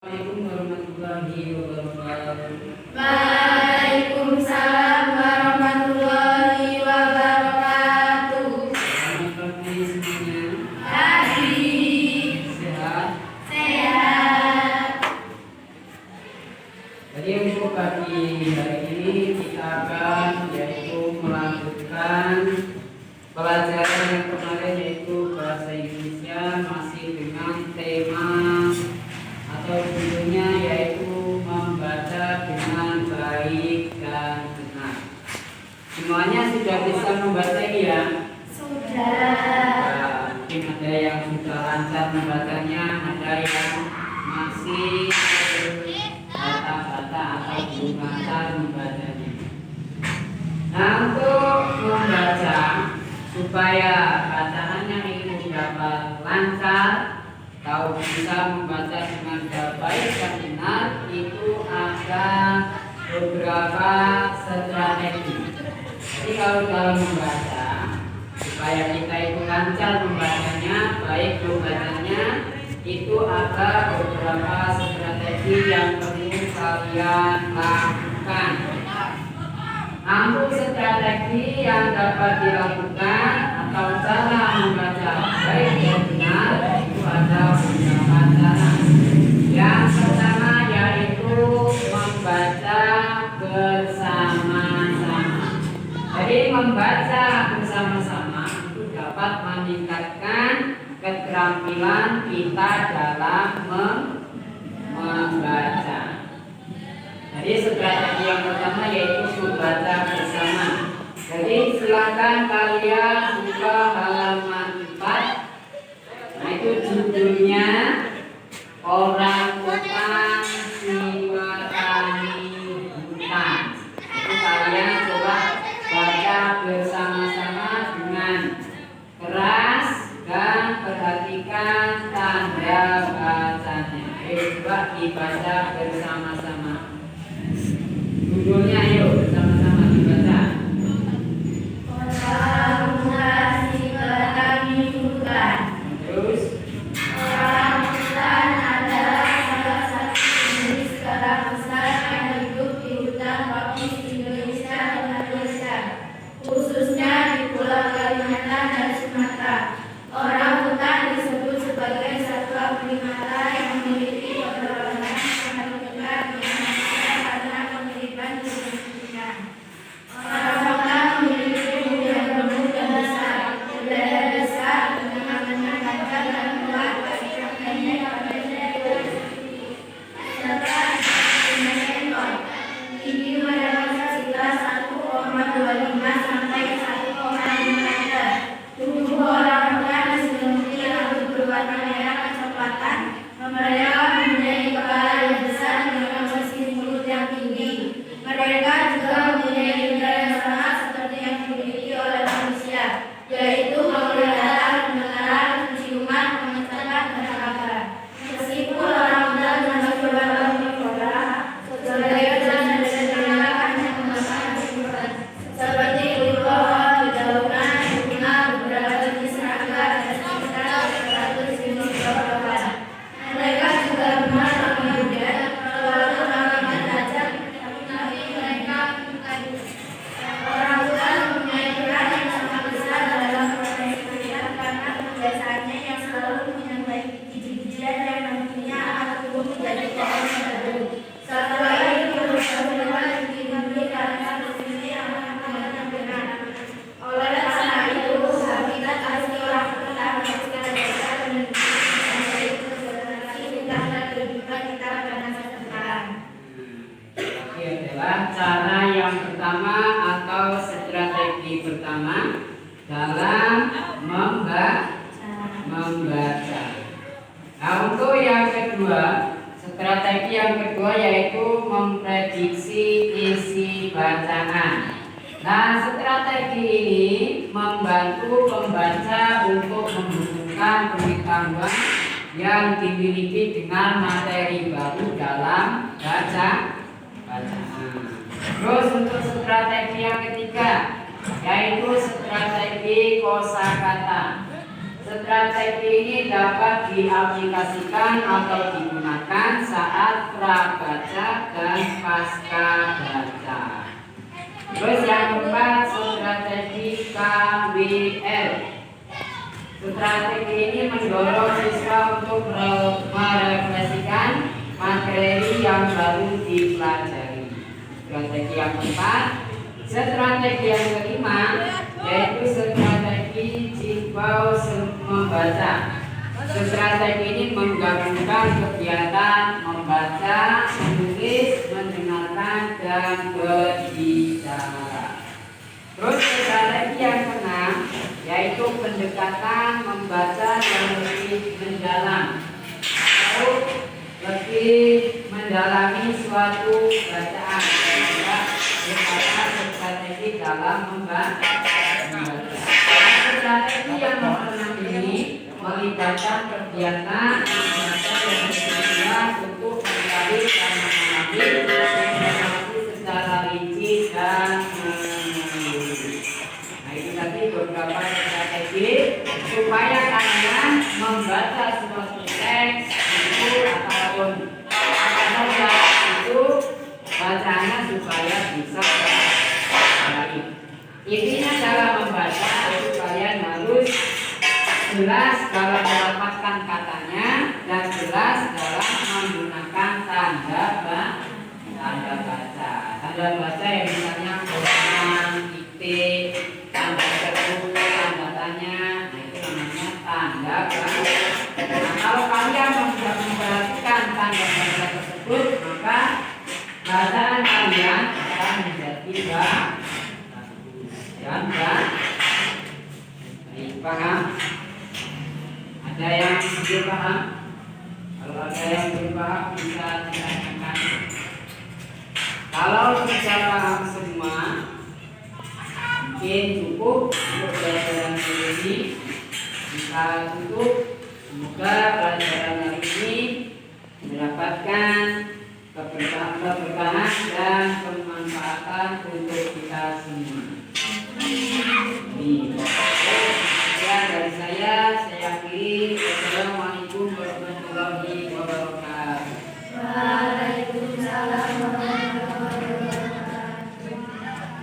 Assalamualaikum warahmatullahi wabarakatuh. Waalaikumsalam warahmatullahi wabarakatuh. Selamat pagi semuanya. Pagi. Sehat? Sehat. Jadi untuk pagi hari ini kita akan melanjutkan pelajaran yang kemarin, yaitu bahasa Indonesia, masih dengan tema atau judulnya yaitu membaca dengan baik dan benar. Semuanya sudah bisa membaca ya? Sudah. Mungkin ada yang sudah lancar membacanya, ada yang masih bata-bata atau belum lancar membacanya. Nah, untuk membaca supaya bacaannya itu dapat lancar atau bisa membaca dengan baik dan benar, itu ada beberapa strategi. Jadi kalau dalam membaca, supaya kita itu lancar membacanya, baik membacanya, itu ada beberapa strategi yang perlu kalian lakukan. Namun strategi yang dapat dilakukan atau cara membaca baik dan benar itu ada beberapa cara. Yang pertama yaitu membaca bersama-sama. Jadi membaca bersama-sama itu dapat meningkatkan keterampilan kita dalam membaca. Jadi strategi yang pertama yaitu membaca bersama. Jadi silakan kalian buka halaman 4. Nah, itu judulnya Orang Utan Si Petani Hutan. Itu kalian coba baca bersama-sama dengan keras dan perhatikan tanda bacanya. Coba dibaca bersama-sama. Judulnya ayo bersama-sama dibaca. Orang utan si petani hutan. Terus Orang hutan adalah salah satu jenis kera besar yang hidup di hutan tropis Indonesia dan Malaysia, khususnya di Pulau Kalimantan dan Sumatera. Orang hutan disebut sebagai satwa primata yang memiliki keterampilan yang menentukan di manusia karena kemiripan jenisnya. Orang hutan memiliki tubuh yang gemuk dan besar, berdaya besar, dengan lengan panjang dan kuat, kaki pendek serta punya ekor. Tinggi mereka sekitar 1,25 sampai 1,5 meter. Tubuh orang hutan diselimuti rambut berwarna merah kecoklatan. Mereka mempunyai kepala yang besar dengan posisi mulut yang tinggi. Mereka juga mempunyai indera yang sama seperti yang dimiliki oleh manusia, yaitu penglihatan, pendengaran, penciuman, pengecekan, dan raba. Meskipun orang hutan masih berbalik berkora, sebagai dan hanya menggunakan kehidupan seperti kulit pohon, dedaunan, bunga, beberapa jenis serangga, dan sekitar 100 jenis hewan. Mereka juga gemar makan durian, walaupun makannya tajam, tapi mereka bukan. Orang hutan mempunyai peran yang sangat besar dalam proses kuliah karena kebiasaannya yang selalu menyertai biji-bijian yang nantinya akan tumbuh menjadi pohon yang baru. Satwa ini berusaha dihindari karena posisi yang aman benar. Oleh karena itu, habitat asli orang hutan harus kita jaga dan menjadi hutan dan kehidupan kita pada masa depan. ini adalah cara yang pertama atau strategi pertama dalam membaca. Nah, untuk yang kedua, strategi yang kedua yaitu memprediksi isi bacaan. Nah, strategi ini membantu pembaca untuk menghubungkan pengetahuan yang dimiliki dengan materi baru dalam bacaan. Terus untuk strategi yang ketiga yaitu strategi kosakata. Strategi ini dapat diaplikasikan atau digunakan digunakan saat prabaca dan pasca baca. Terus yang keempat, strategi KWL. Strategi ini mendorong siswa untuk merefleksikan materi yang baru dipelajari. Strategi yang keempat. Strategi yang kelima yaitu strategi Jipau membaca. Strategi ini menggabungkan kegiatan membaca, menulis, mendengarkan, dan berbicara. Terus strategi yang keenam yaitu pendekatan membaca yang lebih mendalam atau lebih mendalami suatu bacaan. Merupakan strategi dalam membaca. Strategi yang nomor 6 ini melibatkan kegiatan membaca yang bertujuan untuk mencari dan mengambil informasi secara rinci dan menulis. Nah, ini tadi beberapa strategi supaya kalian membaca suatu teks buku ataupun apa saja itu bacanya supaya bisa baik. Intinya dalam membaca itu kalian harus jelas dalam mendapatkan katanya dan jelas dalam menggunakan tanda baca. Tanda baca yang misalnya koran, titik, tanda seru, tanda tanya, nah itu namanya tanda baca. Nah, kalau kalian tidak memperhatikan tanda baca tersebut, maka bacaan kalian akan menjadi bagus. Paham? Ada yang belum paham? Kalau ada yang belum paham bisa ditanyakan. Kalau sudah paham semua, mungkin cukup untuk pelajaran hari ini. Bisa cukup. Semoga pelajaran hari ini mendapatkan keberkahan dan kemanfaatan untuk kita semua. Ini dari saya.